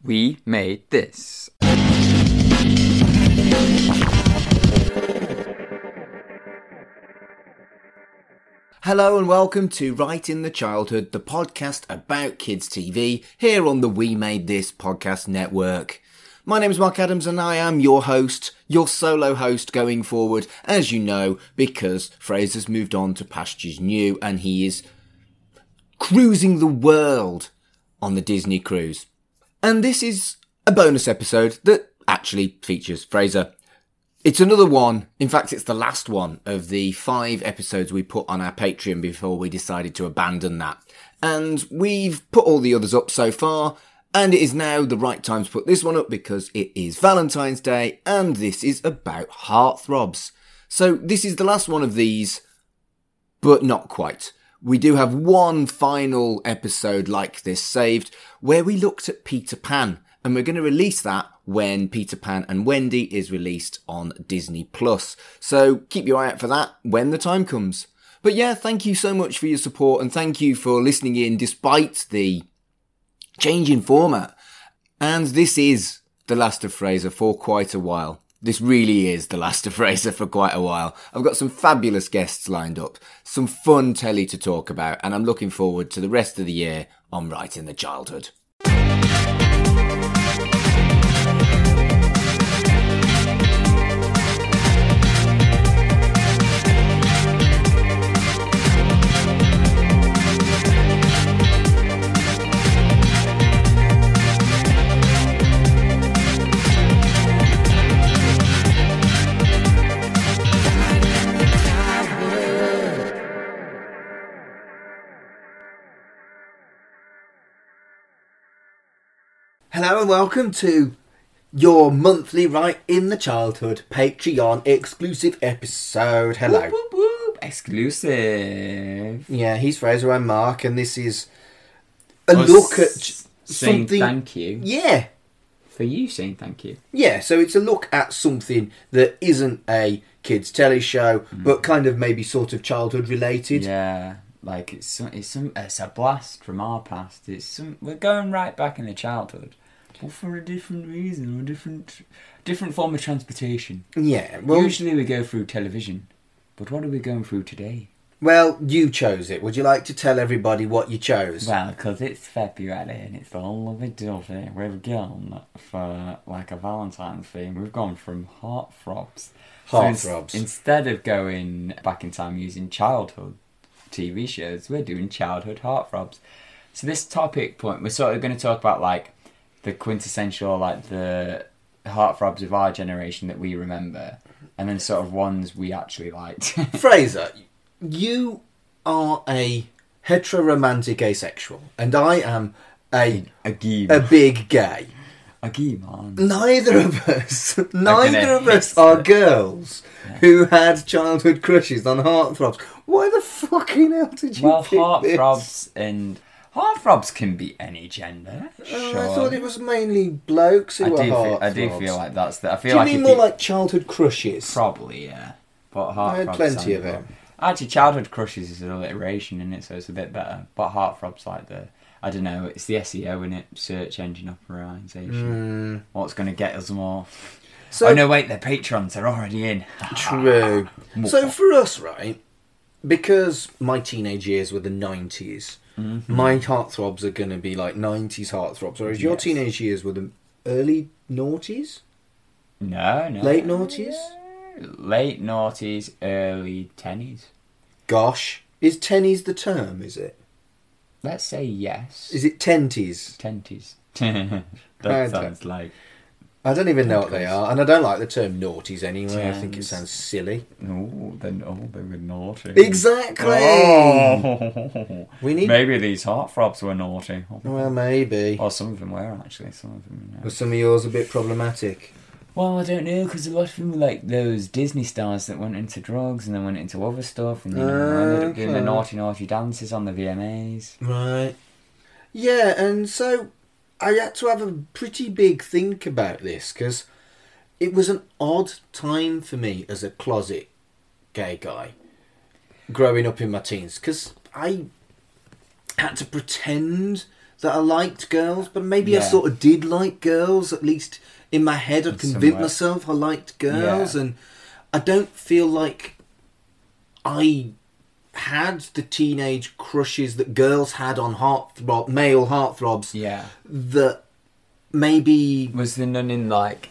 We made this. Hello and welcome to Right in the Childhood, the podcast about kids' TV, here on the We Made This podcast network. My name is Mark Adams and I am your host, your solo host going forward, as you know, because Fraser's moved on to pastures new and he is cruising the world on the Disney cruise. And this is a bonus episode that actually features Fraser. It's another one, in fact it's the last one of the 5 episodes we put on our Patreon before we decided to abandon that. And we've put all the others up so far, and it is now the right time to put this one up because it is Valentine's Day and this is about Heartthrobs. So this is the last one of these, but not quite. We do have one final episode like this saved where we looked at Peter Pan, and we're going to release that when Peter Pan and Wendy is released on Disney+. So keep your eye out for that when the time comes. But yeah, thank you so much for your support and thank you for listening in despite the change in format. And this is The Last of Fraser for quite a while. This really is The Last of Fraser for quite a while. I've got some fabulous guests lined up, some fun telly to talk about, and I'm looking forward to the rest of the year on Right in the Childhood. Hello and welcome to your monthly Right in the Childhood Patreon exclusive episode. Hello. Whoop, whoop, whoop. Exclusive. Yeah, he's Fraser, I'm Mark, and this is a look at saying something... thank you. Yeah. For you saying thank you. Yeah, so it's a look at something that isn't a kids' telly show, but kind of maybe sort of childhood related. Yeah. Like it's a blast from our past. We're going right back in the childhood, but for a different reason or different form of transportation. Yeah, well, usually we go through television, but what are we going through today? Well, you chose it. Would you like to tell everybody what you chose? Well, because it's February and it's all lovey-dovey. We've gone for like a Valentine's theme. We've gone from Heartthrobs. Heartthrobs. So instead of going back in time using childhood TV shows, we're doing childhood Heartthrobs. So this topic point, we're sort of going to talk about like the quintessential, like the Heartthrobs of our generation that we remember, and then sort of ones we actually liked. Fraser, you are a heteroromantic asexual, and I am a big gay. A gay man. Neither of us are girls who had childhood crushes on Heartthrobs. Why the fucking hell did you pick Heartthrobs this? and Heartthrobs can be any gender. Sure. I thought it was mainly blokes who were Heartthrobs. I do feel like that's the. Do you mean more like childhood crushes? Probably, yeah. But Heartthrobs, I had plenty of it. Actually, childhood crushes is an alliteration in it, so it's a bit better. But Heartthrobs, like I don't know, it's the SEO in it, search engine optimization. What's going to get us more? So, oh no, wait, their patrons are already in. True. So for us, right, because my teenage years were the 90s, my Heartthrobs are going to be like 90s Heartthrobs, whereas your teenage years were the early noughties? No. Late noughties? Late noughties, early tennies. Gosh. Is tennies the term, is it? Let's say yes. Is it tenties? Tenties. That sounds like... I don't even know what they are, and I don't like the term naughties anyway. I think it sounds silly. No, they were naughty. Exactly! Oh. We need... Maybe these Heartthrobs were naughty. Well, maybe. Or some of them were, actually. Some of them, Were some of yours a bit problematic? Well, I don't know, because a lot of them were like those Disney stars that went into drugs and then went into other stuff, and then ended up doing the naughty dances on the VMAs. Right. Yeah, and so I had to have a pretty big think about this, because it was an odd time for me as a closet gay guy growing up in my teens, because I had to pretend that I liked girls, but maybe I Yeah. sort of did like girls, at least in my head I'd convinced Somewhere. myself I liked girls, Yeah. and I don't feel like I had the teenage crushes that girls had on male heartthrobs Yeah. that maybe... Was there none in like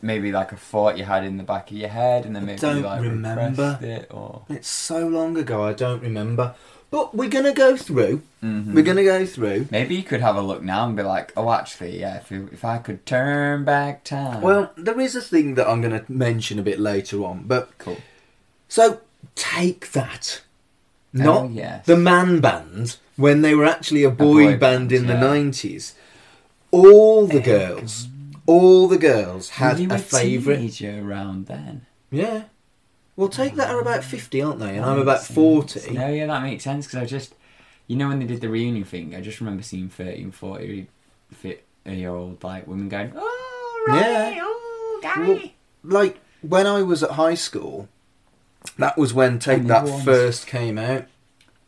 maybe like a thought you had in the back of your head, and then maybe don't you like remember. repressed it, or It's so long ago, I don't remember. But we're going to go through. Mhm. We're going to go through. Maybe you could have a look now and be like, oh, actually, yeah, if I could turn back time. Well, there is a thing that I'm going to mention a bit later on. But cool. so, Take That. Not yes. the man band, when they were actually a boy band in the yeah. 90s. All the girls had You were a favourite. teenager around then. Yeah. Well, Take That are about 50, aren't they? And I'm about 40. No, yeah, that makes sense, because I just... You know, when they did the reunion thing, I just remember seeing 30 and 40-year-old like women going, oh, right, Yeah. oh, Gary. Well, like, when I was at high school, that was when Take And the That ones- first came out.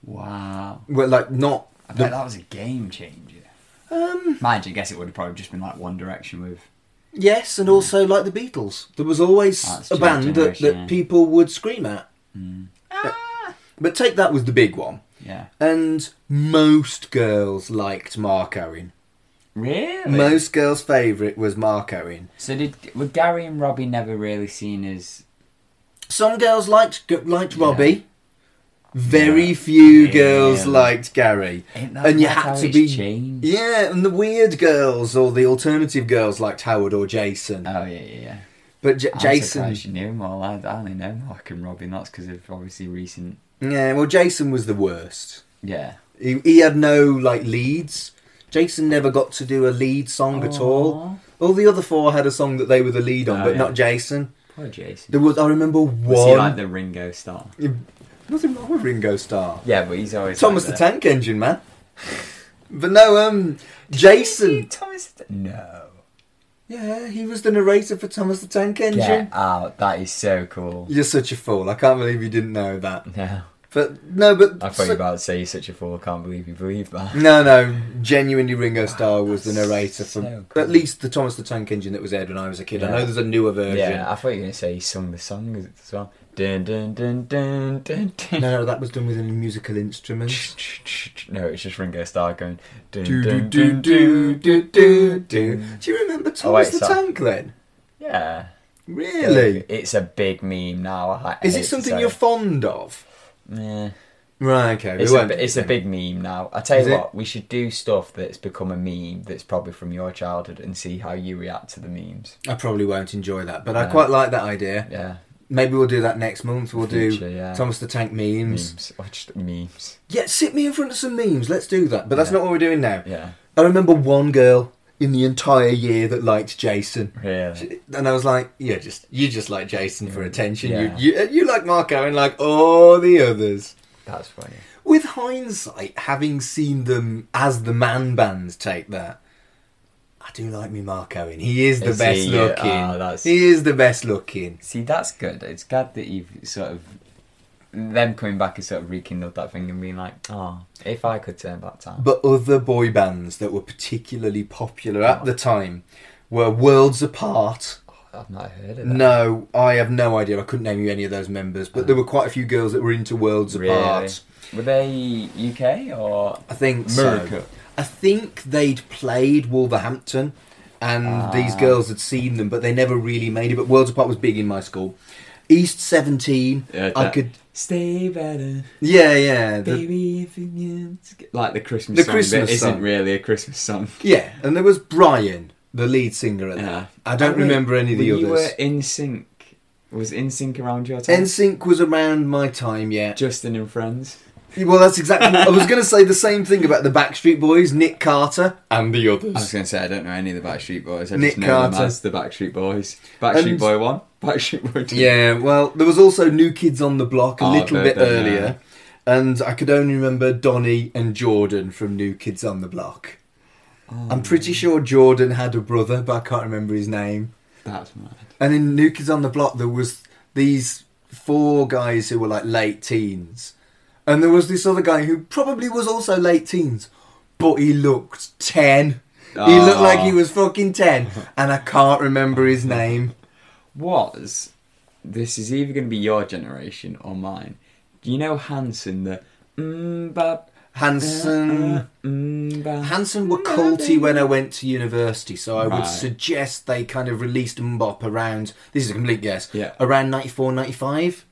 Wow. Well, like, not... I bet that was a game changer. Mind you, I guess it would have probably just been like One Direction with... Yes, and also like the Beatles. There was always That's a band that generation, yeah. people would scream at. Ah! But Take That was the big one. Yeah. And most girls liked Mark Owen. Really? Most girls' favourite was Mark Owen. So were Gary and Robbie never really seen as... Some girls liked Robbie. Yeah. Very Yeah. few Yeah. girls liked Gary. Ain't that And you mad had how to it's be... changed? Yeah, and the weird girls or the alternative girls liked Howard or Jason. Oh, yeah. But I'm Jason... surprised you knew them all. I only know Mark and Robbie, and that's because of obviously recent... Yeah, well, Jason was the worst. Yeah. He had no, like, leads. Jason never got to do a lead song at all. All the other four had a song that they were the lead on, Oh, but yeah. not Jason. Poor Jason. There was, I remember one... Was he like the Ringo Starr? Nothing wrong with Ringo Starr. Yeah, but he's always Thomas like the Tank Engine, man. But no, Jason... Thomas... No. Yeah, he was the narrator for Thomas the Tank Engine. Get out. That is so cool. You're such a fool. I can't believe you didn't know that. No. But, no, but... I thought you were about to say you're such a fool. I can't believe you believe that. No, genuinely Ringo Starr was the narrator for so cool. at least the Thomas the Tank Engine that was aired when I was a kid. I Yeah. know there's a newer version. Yeah, I thought you were going to say he sung the song as well. Dun, dun, dun, dun, dun, dun. No, that was done with any musical instruments. No, it's just Ringo Starr going... Dun, Do, do, dun, do, dun, do, dun, do, do, do. Do you remember Thomas wait, the so- Tank then? Yeah. Really? It's a big meme now. I Is hate it to something say you're it. fond of? Yeah. Right, okay. It's a big meme now. I tell Is you it? what, we should do stuff that's become a meme that's probably from your childhood and see how you react to the memes. I probably won't enjoy that, but I No. quite like that idea. Yeah. Maybe we'll do that next month. We'll Future, do yeah. Thomas the Tank memes. Memes. Or just memes. Yeah, sit me in front of some memes. Let's do that. But that's Yeah. not what we're doing now. Yeah. I remember one girl in the entire year that liked Jason. Really? And I was like, you just like Jason for attention. Yeah. You like Mark Owen like all the others. That's funny. With hindsight, having seen them as the man band Take That, I do like me Mark Owen. He is the Is best he? looking. That's- He is the best looking. See, that's good. It's glad that you've sort of... Them coming back and sort of rekindled that thing and being like, oh, if I could turn back time. But other boy bands that were particularly popular at the time were Worlds Apart. I've not heard of that. No, I have no idea. I couldn't name you any of those members. But there were quite a few girls that were into Worlds Really? Apart. Were they UK or... I think America? so. I think they'd played Wolverhampton and these girls had seen them, but they never really made it. But Worlds Apart was big in my school. East 17, I could... Stay better, Yeah. baby, if you... Like the Christmas The song, Christmas but isn't song. really a Christmas song. Yeah, and there was Brian, the lead singer at that. I don't remember any of the others. You were In Sync. Was In Sync around your time? NSYNC was around my time, yeah. Justin and Friends. Well, that's exactly... I was going to say the same thing about the Backstreet Boys, Nick Carter, and the others. I was going to say, I don't know any of the Backstreet Boys. I Nick just know Carter. them as the Backstreet Boys. Backstreet And- Boy 1, Backstreet Boy 2. Yeah, well, there was also New Kids on the Block a Oh, little I've bit heard them, earlier. yeah. And I could only remember Donnie and Jordan from New Kids on the Block. I'm pretty sure Jordan had a brother, but I can't remember his name. That's mad. And in New Kids on the Block, there was these 4 guys who were like late teens. And there was this other guy who probably was also late teens. but he looked 10. He looked like he was fucking 10, and I can't remember his name. This is either going to be your generation or mine. Do you know Hanson, the Hanson were culty when I went to university, so I would suggest they kind of released Mbop around, this is a complete guess, around 94, 95.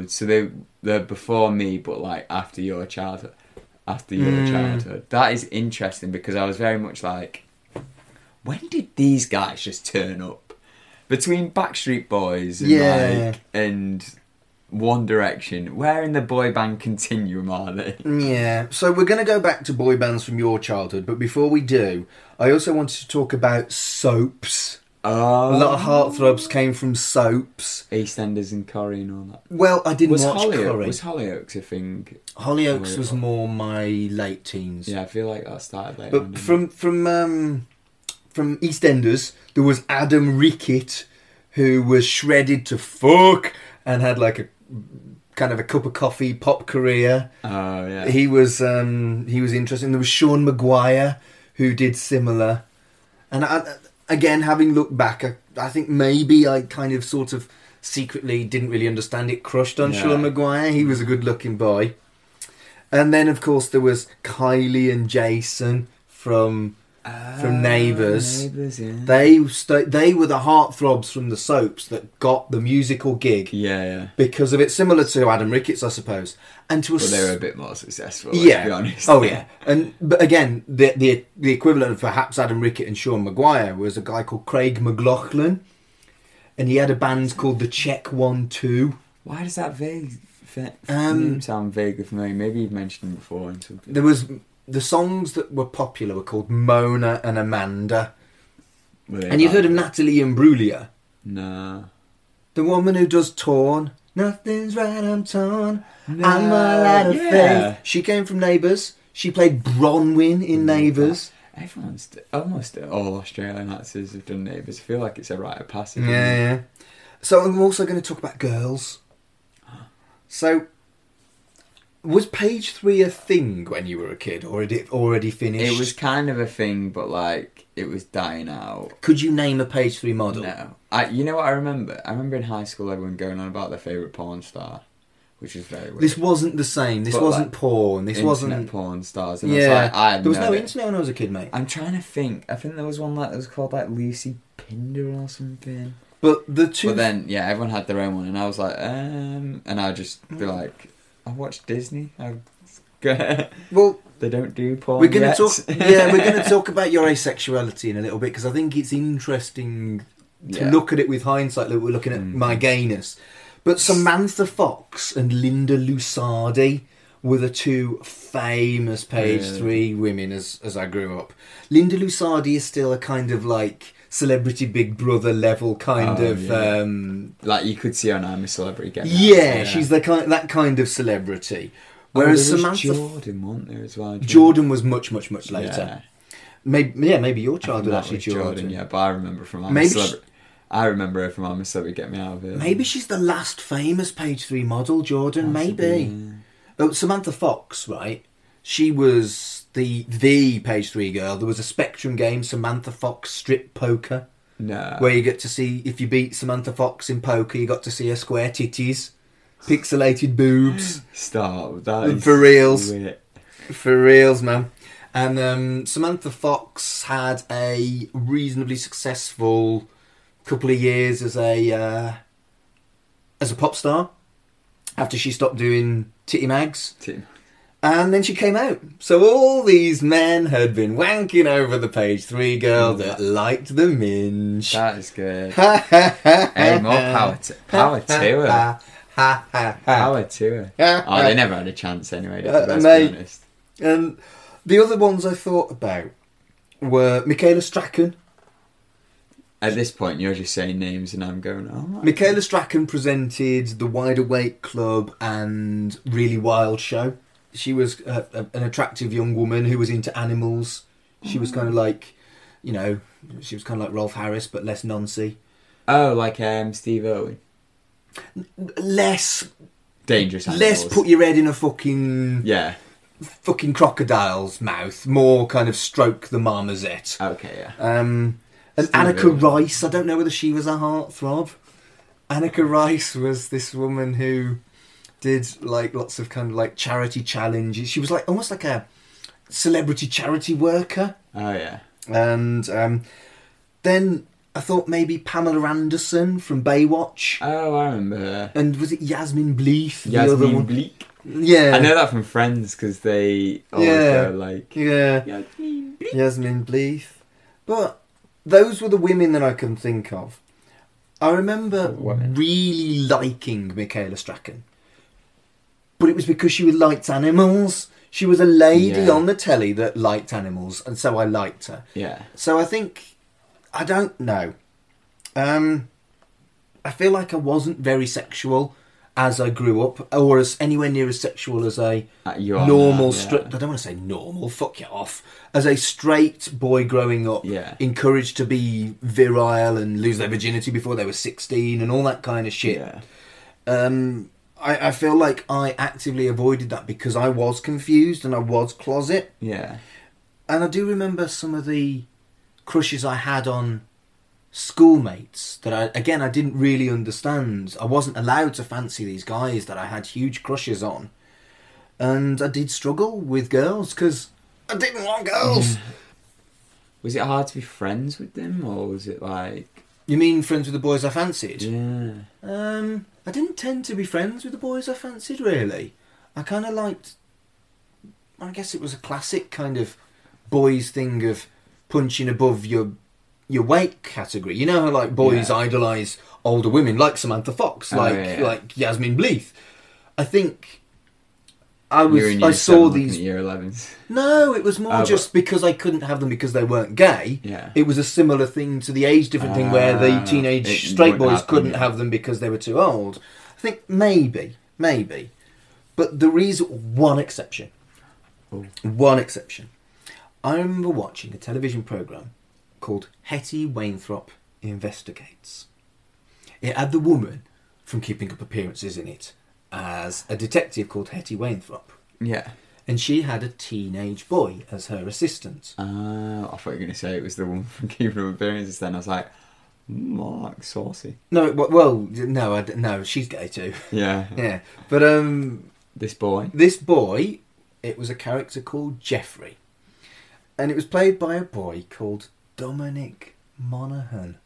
So they're before me, but like after your childhood. That is interesting, because I was very much like, when did these guys just turn up? Between Backstreet Boys and One Direction, where in the boy band continuum are they? Yeah, so we're going to go back to boy bands from your childhood, but before we do, I also wanted to talk about soaps. A lot of Heartthrobs came from soaps. EastEnders and Corrie and all that. Well, I didn't watch Corrie. Was Hollyoaks a thing? Hollyoaks was more my late teens. Yeah, I feel like that started later. But from EastEnders, there was Adam Rickett, who was shredded to fuck and had like a kind of a cup of coffee pop career. Oh yeah. He was interesting. There was Sean Maguire, who did similar. And again, having looked back, I think maybe I kind of sort of secretly didn't really understand it, crushed on Sean Maguire. He was a good-looking boy. And then, of course, there was Kylie and Jason from Neighbours. Neighbours, yeah. They were the heartthrobs from the soaps that got the musical gig. Yeah. Because of it, similar to Adam Ricketts, I suppose. And to they were a bit more successful, let's be honest. Oh, yeah. But again, the equivalent of perhaps Adam Rickett and Sean Maguire was a guy called Craig McLaughlin. And he had a band called the Check 1-2. Why does that name sound vaguely familiar? Maybe you've mentioned it before. And something. There was... The songs that were popular were called Mona and Amanda. And you've heard of Natalie Imbruglia? No. The woman who does Torn. Nothing's right, I'm torn. No, I'm all out of faith. She came from Neighbours. She played Bronwyn in Neighbours. Everyone's... Almost all Australian actors have done Neighbours. I feel like it's a rite of passage. Yeah. So I'm also going to talk about girls. So... Was page 3 a thing when you were a kid, or had it already finished? It was kind of a thing, but like it was dying out. Could you name a page 3 model? No. You know what I remember? I remember in high school everyone going on about their favourite porn star, which was very weird. This wasn't the same. This wasn't like, porn. This wasn't porn stars. And there was no internet when I was a kid, mate. I'm trying to think. I think there was one that was called like Lucy Pinder or something. But then everyone had their own one, and I was like, and I'd just be like. I watched Disney. Well, they don't do porn. We're going to talk about your asexuality in a little bit, because I think it's interesting to look at it with hindsight. Like we're looking at my gayness, but Samantha Fox and Linda Lusardi were the two famous page 3 women as I grew up. Linda Lusardi is still a kind of like Celebrity Big Brother level kind of like you could see on I'm a Celebrity getting she's that kind of celebrity, whereas Samantha Jordan wasn't there as well. Jordan was much later. Maybe your childhood actually Jordan. But I remember from I'm a Celebrity. I remember her from I'm a Celebrity Get Me Out of Here. Maybe she's the last famous page 3 model, Jordan. Maybe. Oh, Samantha Fox, right? She was the page 3 girl. There was a Spectrum game, Samantha Fox Strip Poker. No. Where you get to see, if you beat Samantha Fox in poker, you got to see her square titties, pixelated boobs. Stop. That is for reals. Weird. For reals, man. And Samantha Fox had a reasonably successful couple of years as a pop star after she stopped doing titty mags. And then she came out. So all these men had been wanking over the page 3 girl that liked the minge. That is good. Hey, more power to her. Power to her. Oh, they never had a chance anyway, let's be honest. And the other ones I thought about were Michaela Strachan. At this point, you're just saying names and I'm going, oh. Michaela Strachan presented the Wide Awake Club and Really Wild show. She was an attractive young woman who was into animals. She was kind of like, she was kind of like Rolf Harris, but less noncy. Oh, like Steve Irwin? Less... Dangerous animals. Less put your head in a fucking... Yeah. fucking crocodile's mouth, more kind of stroke the marmoset. Okay, yeah. And Anneka Rice, I don't know whether she was a heartthrob. Anneka Rice was this woman who did like lots of kind of like charity challenges. She was like almost like a celebrity charity worker. Oh yeah. And then I thought maybe Pamela Anderson from Baywatch. Oh, I remember her. And was it Yasmin Bleeth? Yasmin Bleeth. Yeah. I know that from Friends because they always go like... Yeah. Yasmin Bleeth. Yasmin Bleeth. But those were the women that I can think of. I remember really liking Michaela Strachan. But it was because she liked animals. She was a lady on the telly that liked animals, and so I liked her. Yeah. So I think... I don't know. I feel like I wasn't very sexual as I grew up, or as anywhere near as sexual as a normal... I don't want to say normal, fuck you off. As a straight boy growing up, encouraged to be virile and lose their virginity before they were 16 and all that kind of shit. Yeah. I feel like I actively avoided that because I was confused and I was closet. Yeah. And I do remember some of the crushes I had on schoolmates that I didn't really understand. I wasn't allowed to fancy these guys that I had huge crushes on. And I did struggle with girls because I didn't want girls. Was it hard to be friends with them, or was it like... You mean friends with the boys I fancied? Yeah. I didn't tend to be friends with the boys I fancied, really. I kind of liked... I guess it was a classic kind of boys thing of punching above your weight category. You know how like boys idolise older women, like Samantha Fox, like Yasmin Bleeth. I think I saw these year 11s. No, it was more just because I couldn't have them because they weren't gay. Yeah. It was a similar thing to the age different thing where the teenage straight boys couldn't have them because they were too old. I think maybe. But there is one exception. Ooh. One exception. I remember watching a television programme called Hetty Wainthropp Investigates. It had the woman from Keeping Up Appearances in it as a detective called Hetty Wainthropp. Yeah. And she had a teenage boy as her assistant. I thought you were going to say it was the one from Keeping Up Appearances then. I was like, Mark, saucy. No, well, no, she's gay too. Yeah. Yeah. But, This boy, it was a character called Jeffrey. And it was played by a boy called Dominic Monaghan.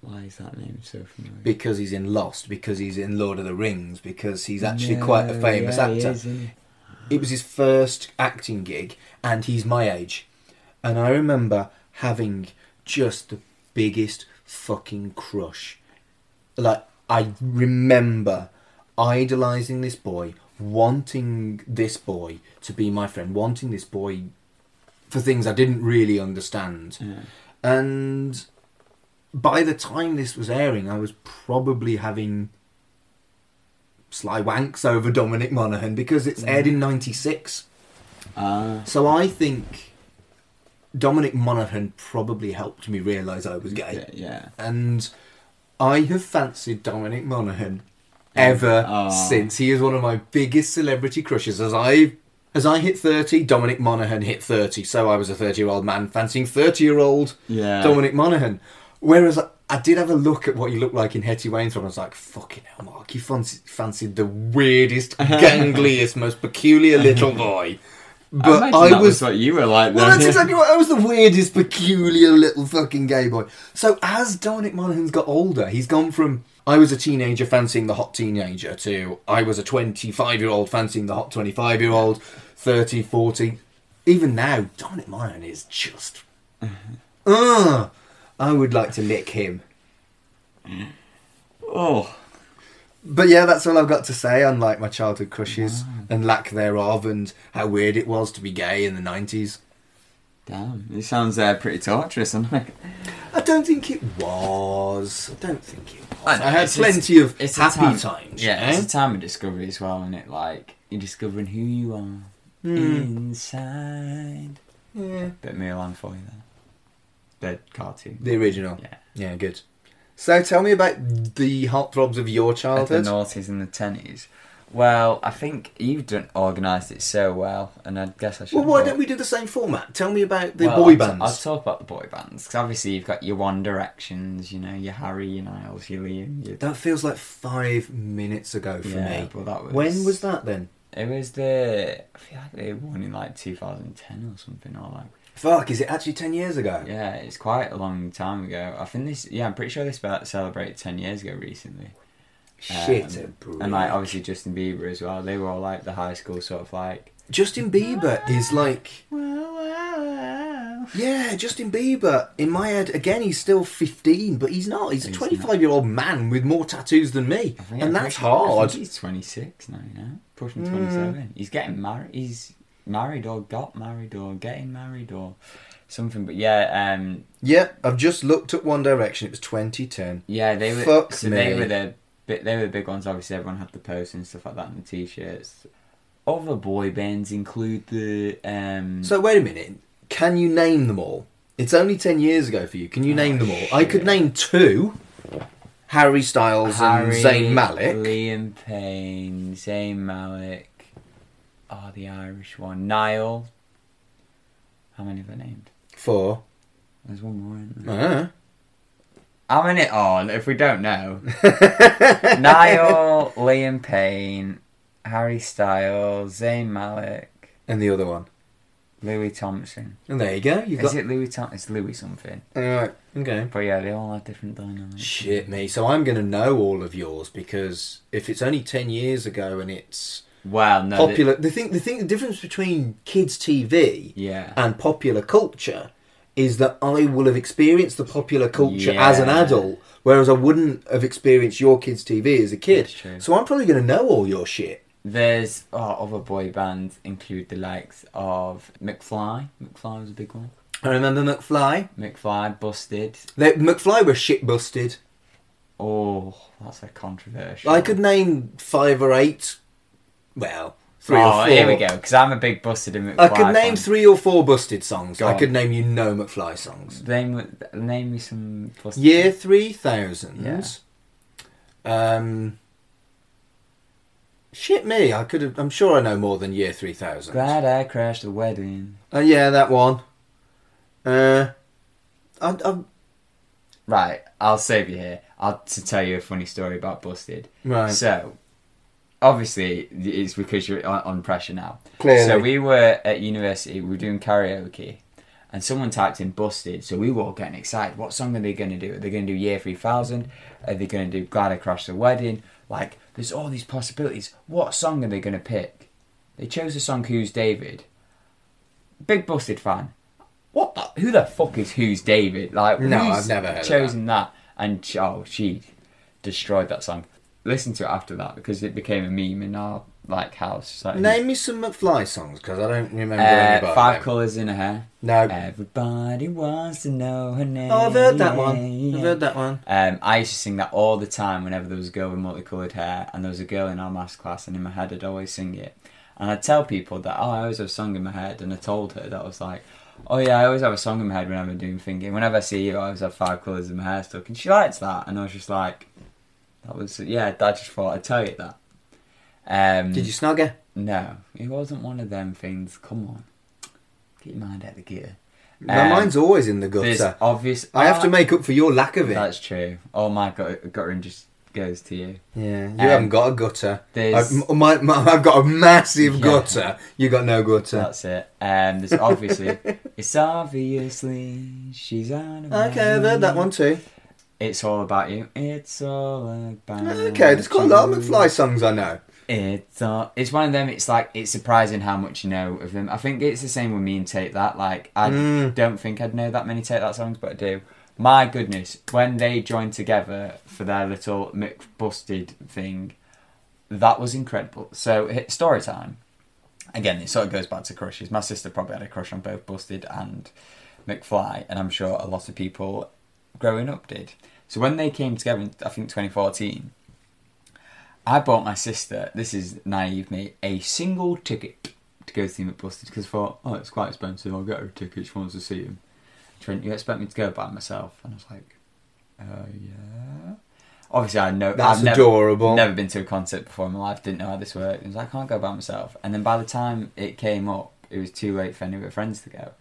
Why is that name so familiar? Because he's in Lost, because he's in Lord of the Rings, because he's actually quite a famous actor. He is, isn't he? It was his first acting gig, and he's my age. And I remember having just the biggest fucking crush. Like, I remember idolising this boy, wanting this boy to be my friend, wanting this boy for things I didn't really understand. Yeah. And by the time this was airing, I was probably having sly wanks over Dominic Monaghan because it's aired in 96. So I think Dominic Monaghan probably helped me realise I was gay. Yeah. And I have fancied Dominic Monaghan ever since. He is one of my biggest celebrity crushes. As I hit 30, Dominic Monaghan hit 30. So I was a 30-year-old man fancying 30-year-old Dominic Monaghan. Whereas I did have a look at what he looked like in Hetty Wainthropp, and I was like, fucking hell, Mark, you fancied the weirdest, gangliest, most peculiar little boy. But that was what you were like, though. Well, that's exactly what I was, the weirdest, peculiar little fucking gay boy. So as Dominic Monaghan's got older, he's gone from, I was a teenager fancying the hot teenager, to I was a 25-year-old fancying the hot 25-year-old, 30, 40. Even now, Dominic Monaghan is just... I would like to lick him. Oh. But yeah, that's all I've got to say on like my childhood crushes and lack thereof, and how weird it was to be gay in the 90s. Damn, it sounds pretty torturous, doesn't it? I don't think it was. I had plenty of happy times. Yeah, it's a time of discovery as well, isn't it? Like, you're discovering who you are inside. Yeah. Bit of Mulan for you then. The cartoon. The original. Yeah. Yeah, good. So tell me about the heartthrobs of your childhood. The noughties and the tennies. Well, I think you've organised it so well, and I guess I should. Well, why don't we do the same format? Tell me about the boy bands. I'll talk about the boy bands, because obviously you've got your One Directions, you know, your Harry, your Niles, your Liam. That feels like 5 minutes ago for me. Well, that was... When was that then? It was I feel like they won in like 2010 or something, or like... Fuck, is it actually 10 years ago? Yeah, it's quite a long time ago. I think I'm pretty sure they celebrated 10 years ago recently. Shit, and like obviously Justin Bieber as well. They were all like the high school sort of like. Justin Bieber is like. Yeah, Justin Bieber. In my head, again, he's still 15, but he's not. He's a 25-year-old man with more tattoos than me, and that's hard. I think he's 26 now. You know, pushing 27. He's getting married. He's married or got married or getting married or something. But yeah. Yeah, I've just looked at One Direction. It was 2010. Yeah, they were. They were the big ones. Obviously, everyone had the posters and stuff like that and the t-shirts. Other boy bands include the... So, wait a minute. Can you name them all? It's only 10 years ago for you. Can you name them all? Shit. I could name 2. Harry Styles and Zayn Malik. Liam Payne, Zayn Malik. Oh, the Irish one. Niall. How many have I named? 4. There's one more, isn't there? How many? Oh, if we don't know. Niall, Liam Payne, Harry Styles, Zayn Malik. And the other one? Louis Thompson. And there you go. Is it Louis Thompson? It's Louis something. Alright, okay. But yeah, they all have different dynamics. Shit me. So I'm going to know all of yours because if it's only 10 years ago and it's... Well, no. Popular... The difference between kids' TV and popular culture... is that I will have experienced the popular culture as an adult, whereas I wouldn't have experienced your kids' TV as a kid. That's true. So I'm probably going to know all your shit. There's other boy bands include the likes of McFly. McFly was a big one. I remember McFly. McFly, Busted. McFly were shit busted. Oh, that's a controversial. I could name 5 or 8. Well... 3 or 4. Here we go, because I'm a big Busted and McFly I could name fan. 3 or 4 Busted songs. Go I on. could name you no McFly songs. Name me some Busted. Year 3000. Yeah. Shit me, I'm sure I know more than Year 3000. Glad I crashed the wedding. Yeah, that one. Right, I'll save you here. To tell you a funny story about Busted. Right. So, obviously, it's because you're on pressure now. Clearly. So we were at university, we were doing karaoke, and someone typed in Busted, so we were all getting excited. What song are they going to do? Are they going to do Year 3000? Are they going to do Glad I Crashed the Wedding? Like, there's all these possibilities. What song are they going to pick? They chose the song Who's David. Big Busted fan. Who the fuck is Who's David? Like, no, I've never heard chosen that. And she destroyed that song. Listen to it after that because it became a meme in our house. Like, name me some McFly songs because I don't remember any about 5 them. Colours in Her Hair. No. Everybody wants to know her name. Oh, I've heard that one. I used to sing that all the time whenever there was a girl with multicoloured hair and there was a girl in our maths class, and in my head I'd always sing it. And I'd tell people that, I always have a song in my head, and I told her that I was like, oh yeah, I always have a song in my head whenever I'm doing thinking. Whenever I see you, I always have 5 colours in my hair stuck. And she likes that. And I was just like, I just thought I'd tell you that. Did you snog her? No, it wasn't one of them things. Come on. Get your mind out of the gear. My mind's always in the gutter. I have to make up for your lack of it. That's true. All my guttering just goes to you. Yeah, you haven't got a gutter. I've got a massive gutter. You got no gutter. That's it. There's obviously... It's obviously she's on a Okay, I've heard that one too. It's All About You. It's all about Okay, there's quite a lot of McFly songs I know. It's one of them. It's like, it's surprising how much you know of them. I think it's the same with me and Take That. Like, I don't think I'd know that many Take That songs, but I do. My goodness, when they joined together for their little McBusted thing, that was incredible. So, story time. Again, it sort of goes back to crushes. My sister probably had a crush on both Busted and McFly, and I'm sure a lot of people growing up did. So when they came together in, I think, 2014, I bought my sister, this is naive me, a single ticket to go see McBusted because I thought, oh, it's quite expensive, I'll get her a ticket, she wants to see him. She went, you expect me to go by myself? And I was like, yeah. obviously That's adorable. Never been to a concert before in my life, didn't know how this worked. I was like, I can't go by myself. And then by the time it came up, it was too late for any of her friends to go.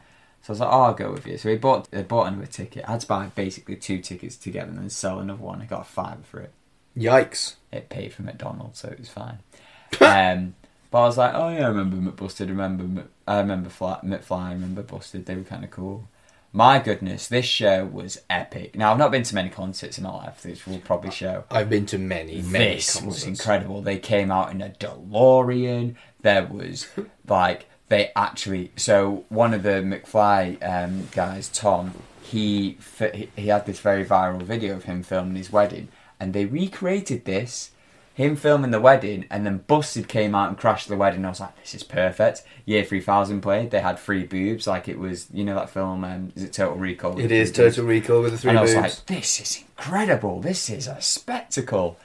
So I was like, oh, I'll go with you. So they bought another ticket. I had to buy basically 2 tickets together and then sell another one. I got a £5 for it. Yikes. It paid for McDonald's, so it was fine. But I was like, oh yeah, I remember McBusted, I remember McFly, I remember Busted. They were kind of cool. My goodness, this show was epic. Now, I've not been to many concerts in my life, which we'll probably show. I've been to many This concerts. was incredible. They came out in a DeLorean. There was, like, they actually... So, one of the McFly guys, Tom, he had this very viral video of him filming his wedding. And they recreated this, him filming the wedding, and then Busted came out and crashed the wedding. I was like, this is perfect. Year 3000 played. They had 3 boobs, like it was, you know that film, is it Total Recall? It is Total Recall with the 3 boobs. And I was like, this is incredible. This is a spectacle.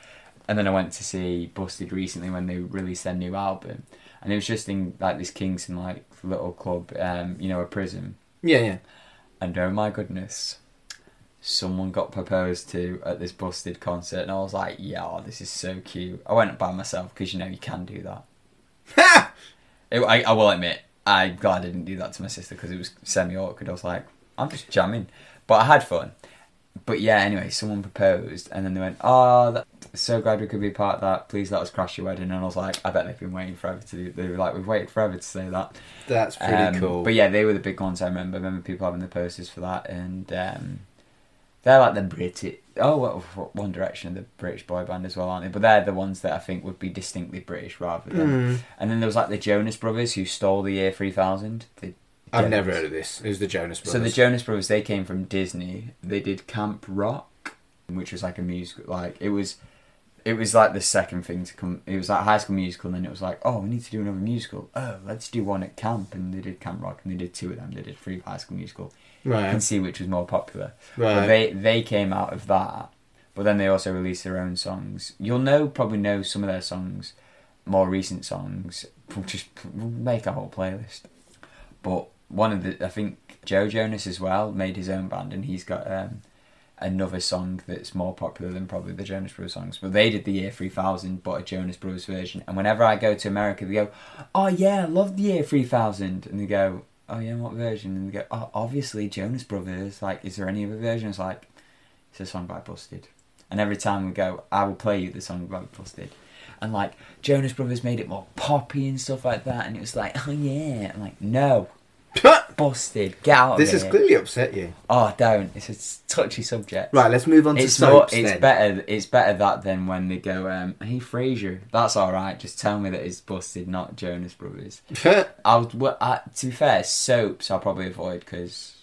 And then I went to see Busted recently when they released their new album. And it was just in like this Kingston like little club, a prison. Yeah. And oh my goodness, someone got proposed to at this Busted concert, and I was like, yeah, this is so cute. I went by myself because, you can do that. I will admit, I'm glad I didn't do that to my sister because it was semi-awkward. I was like, I'm just jamming. But I had fun. But yeah, anyway, someone proposed, and then they went, so glad we could be part of that. Please let us crash your wedding. And I was like, I bet they've been waiting forever to do. They were like, we've waited forever to say that. That's pretty cool. But yeah, they were the big ones. I remember people having the posters for that, and they're like the British. One Direction, the British boy band as well, aren't they? But they're the ones that I think would be distinctly British rather than. And then there was like the Jonas Brothers who stole the year 3000. I've never heard of this. It was the Jonas Brothers. So the Jonas Brothers, they came from Disney. They did Camp Rock, which was like a musical. Like it was like the second thing to come. It was like High School Musical, and then it was like, oh, we need to do another musical. Oh, let's do one at camp. And they did Camp Rock, and they did 2 of them. They did 3 High School Musical. Right. You can see which was more popular. Right. But they came out of that, but then they also released their own songs. You'll probably know some of their songs, more recent songs. We'll make a whole playlist. But I think Joe Jonas as well made his own band, and he's got another song that's more popular than probably the Jonas Brothers songs. But they did the year 3000, but a Jonas Brothers version. And whenever I go to America, they go, oh yeah, I love the year 3000. And they go, oh yeah, what version? And they go, oh, obviously Jonas Brothers. Like, is there any other version? It's like, it's a song by Busted. And every time we go, I will play you the song by Busted. And like, Jonas Brothers made it more poppy and stuff like that. And it was like, oh yeah. I'm like, no. Busted, get out of This here. has clearly upset you. Oh, don't. It's a touchy subject. Right, let's move on to soaps then. It's better that than when they go, hey, Fraser. That's alright. Just tell me that it's Busted, not Jonas Brothers. To be fair, soaps I'll probably avoid because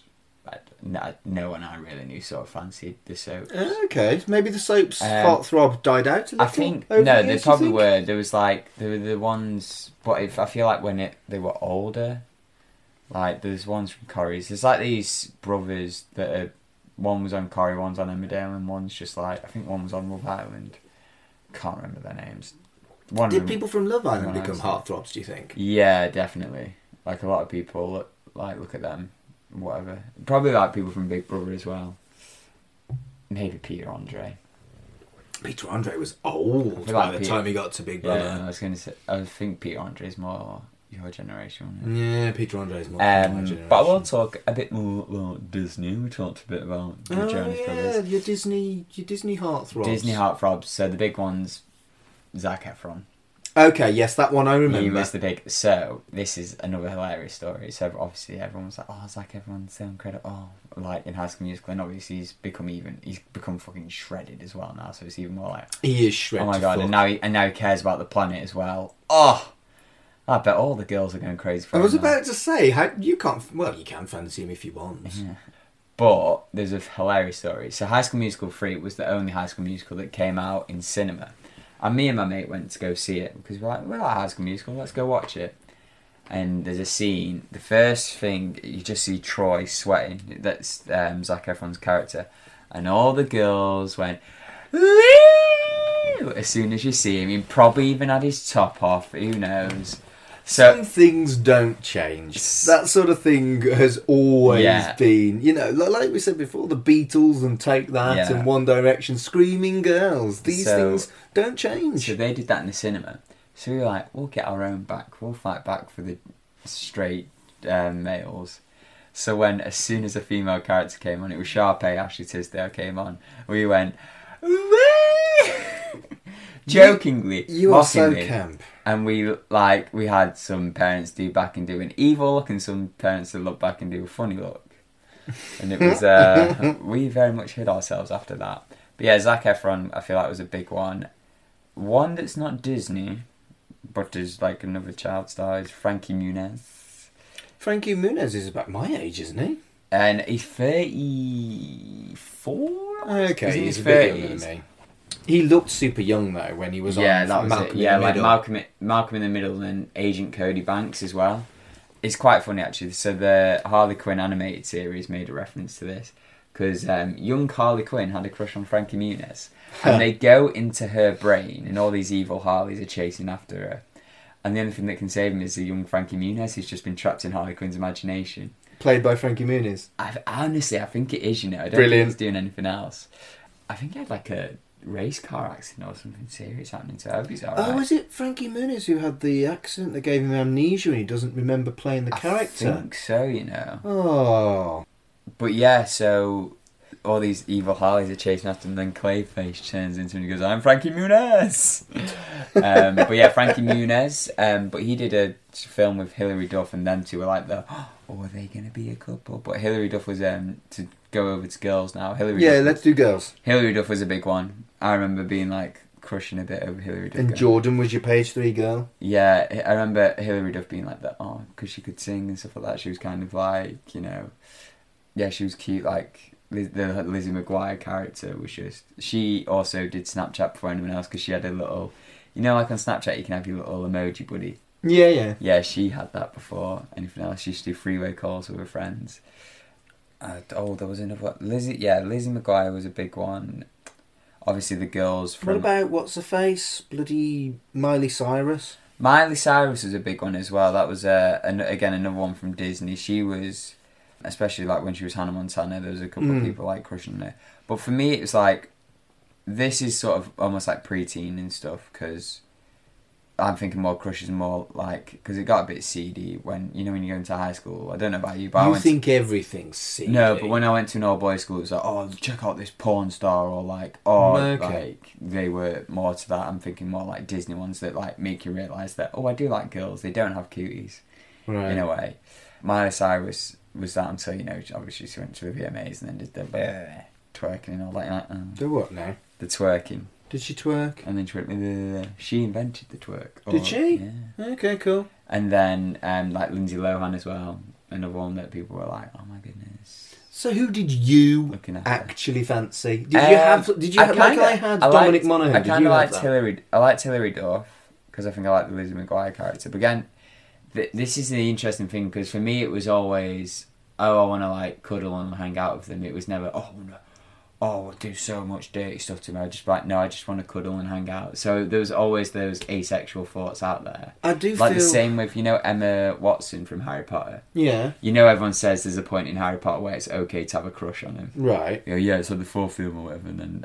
no one I really knew sort of fancied the soaps. Okay, maybe the soaps heartthrob died out a little. I think they probably were. There was like there were the ones, but I feel like when they were older, like there's ones from Corrie's. There's like these brothers that are, one was on Corrie, one's on Emmerdale, and one's just like I think one was on Love Island. Can't remember their names. Did people from Love Island become heartthrobs? Do you think? Yeah, definitely. Like a lot of people look at them. Whatever. Probably like people from Big Brother as well. Maybe Peter Andre. Peter Andre was old by the time he got to Big Brother. Yeah, I was going to say, I think Peter Andre is more your generation. Yeah, Peter Andre is more my generation. But I will talk a bit more about Disney. We talked a bit about the Jonas Brothers. Your Disney heartthrobs. Disney heartthrobs. So the big ones, Zac Efron. Okay, yes, that one I remember. He was the big... So, this is another hilarious story. So, obviously, everyone was like, oh, Zac Efron's so incredible. Oh, like, in High School Musical. And obviously, he's become fucking shredded as well now. So, it's even more like... He is shredded. Oh, my God. And now he cares about the planet as well. Oh! I bet all the girls are going crazy for him. I was about to say, you can fancy him if you want. Yeah. But, there's a hilarious story. So, High School Musical 3 was the only High School Musical that came out in cinema. And me and my mate went to go see it because we're like High School Musical, let's go watch it. And there's a scene, the first thing, you just see Troy sweating, that's Zac Efron's character, and all the girls went, woo! As soon as you see him, he probably even had his top off, who knows. Some things don't change. That sort of thing has always been, you know, like we said before, the Beatles and Take That and One Direction, Screaming Girls. These things don't change. So they did that in the cinema. So we were like, we'll get our own back. We'll fight back for the straight males. So as soon as a female character came on, it was Sharpay, Ashley Tisdale came on. We went, jokingly, you are so camp. And we had some parents do back and do an evil look, and some parents that look back and do a funny look. And it was we very much hid ourselves after that. But yeah, Zac Efron, I feel like was a big one. One that's not Disney, but is like another child star, is Frankie Muniz. Frankie Muniz is about my age, isn't he? And he's 34. Okay, he's a bit younger than me. He looked super young though when he was on Malcolm in the Middle. Malcolm in the Middle and Agent Cody Banks as well. It's quite funny actually. So the Harley Quinn animated series made a reference to this because young Harley Quinn had a crush on Frankie Muniz, and they go into her brain, and all these evil Harleys are chasing after her, and the only thing that can save him is the young Frankie Muniz who's just been trapped in Harley Quinn's imagination. Played by Frankie Muniz. Honestly, I think it is. You know, I don't think he's doing anything else. I think he had like a race car accident or something serious happening to her. I hope he's alright. Oh, is it Frankie Muniz who had the accident that gave him amnesia and he doesn't remember playing the character? I think so, you know. Oh. But yeah, so all these evil Harleys are chasing after him, and then Clayface turns into him and he goes, I'm Frankie Muniz! But yeah, Frankie Muniz, but he did a film with Hilary Duff, and them two were like are they going to be a couple? But Hilary Duff was, to go over to girls now. Let's do girls. Hilary Duff was a big one. I remember being like crushing a bit over Hilary Duff. And Jordan was your page 3 girl? Yeah, I remember Hilary Duff being like that, because she could sing and stuff like that. She was kind of like, you know, yeah, she was cute. Like the Lizzie McGuire character was just. She also did Snapchat before anyone else because she had a little, you know, like on Snapchat you can have your little emoji buddy. Yeah. Yeah, she had that before anything else. She used to do freeway calls with her friends. There was another one. Lizzie McGuire was a big one. Obviously the girls from... What about what's-her-face? Bloody Miley Cyrus? Miley Cyrus was a big one as well. That was, again, another one from Disney. She was, especially like when she was Hannah Montana, there was a couple of people like crushing her. But for me, it was like, this is sort of almost like preteen and stuff, because I'm thinking more crushes more like, because it got a bit seedy when you go into high school. I don't know about you, but you think everything's seedy. No, but when I went to an all-boys school, it was like, check out this porn star, or like, like, they were more to that. I'm thinking more like Disney ones that like make you realise that, I do like girls, they don't have cuties, right, in a way. Miley Cyrus was that until, obviously she went to the VMAs and then did the twerking and all that. The what now? The twerking. Did she twerk? And then she invented the twerk. Did she? Yeah. Okay, cool. And then like Lindsay Lohan as well, another one that people were like, oh my goodness. So who did you actually fancy? Did you have Dominic Monaghan? I kind of liked Hilary. I liked Hilary Duff because I think I liked the Lizzie McGuire character. But again, this is the interesting thing, because for me it was always, I want to like cuddle and hang out with them. It was never, I'll do so much dirty stuff to me. I just like, no, I just want to cuddle and hang out. So there was always those asexual thoughts out there. I do like feel... the same with, Emma Watson from Harry Potter. Yeah. Everyone says there's a point in Harry Potter where it's okay to have a crush on him. Right. Yeah, it's like the fourth film or whatever. And then,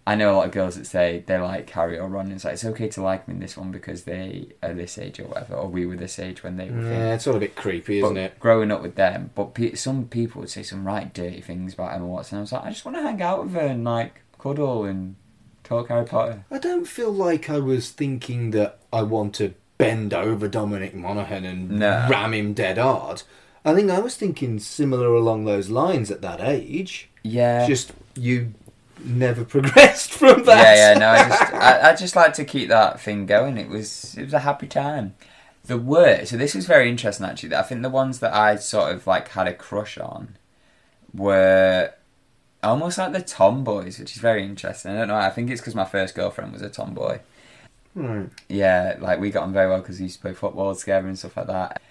I know a lot of girls that say they like Harry or Ron, and it's like, it's okay to like them in this one because they are this age or whatever, or we were this age when they were. Yeah, it's all a bit creepy, isn't it? Growing up with them, but some people would say some right dirty things about Emma Watson. I was like, I just want to hang out with her and like cuddle and talk Harry Potter. I don't feel like I was thinking that I want to bend over Dominic Monaghan and ram him dead hard. I think I was thinking similar along those lines at that age. Yeah. Just you never progressed from that. No, I just like to keep that thing going. It was a happy time. So this was very interesting actually. I think the ones that I sort of like had a crush on were almost like the tomboys, which is very interesting. I don't know, I think it's because my first girlfriend was a tomboy. Right. Yeah, like we got on very well because we used to play football together and stuff like that.